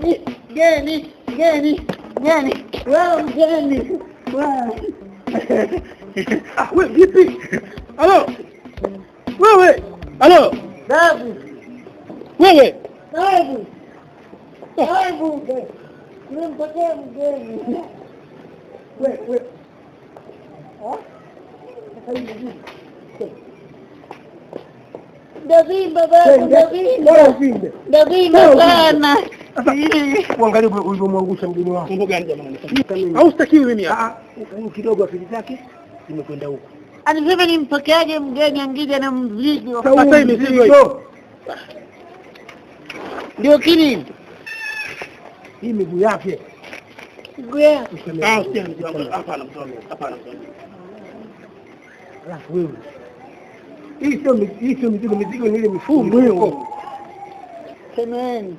Mgeni. Wewe mgeni. Wewe vipi? Halo. Wewe. Halo. Babu. Wewe. Babu. Nimempokea mgeni. Wewe. Davimba babu, Davimba sana. Uangalie ulivyomwangusha mgeni wako. Mambo gani jamani? Au sitakiwi mimi hapa. Kidogo akili zake zimekwenda huko. Anasema nimpokeaje mgeni angija na mzigo. Sasa hii mzigo. Ndio kini. Hii miguu yake. Miguu yake. Hapana. Alafu wewe. Hii sio mizigo ni ile mifumo huko. Semeni.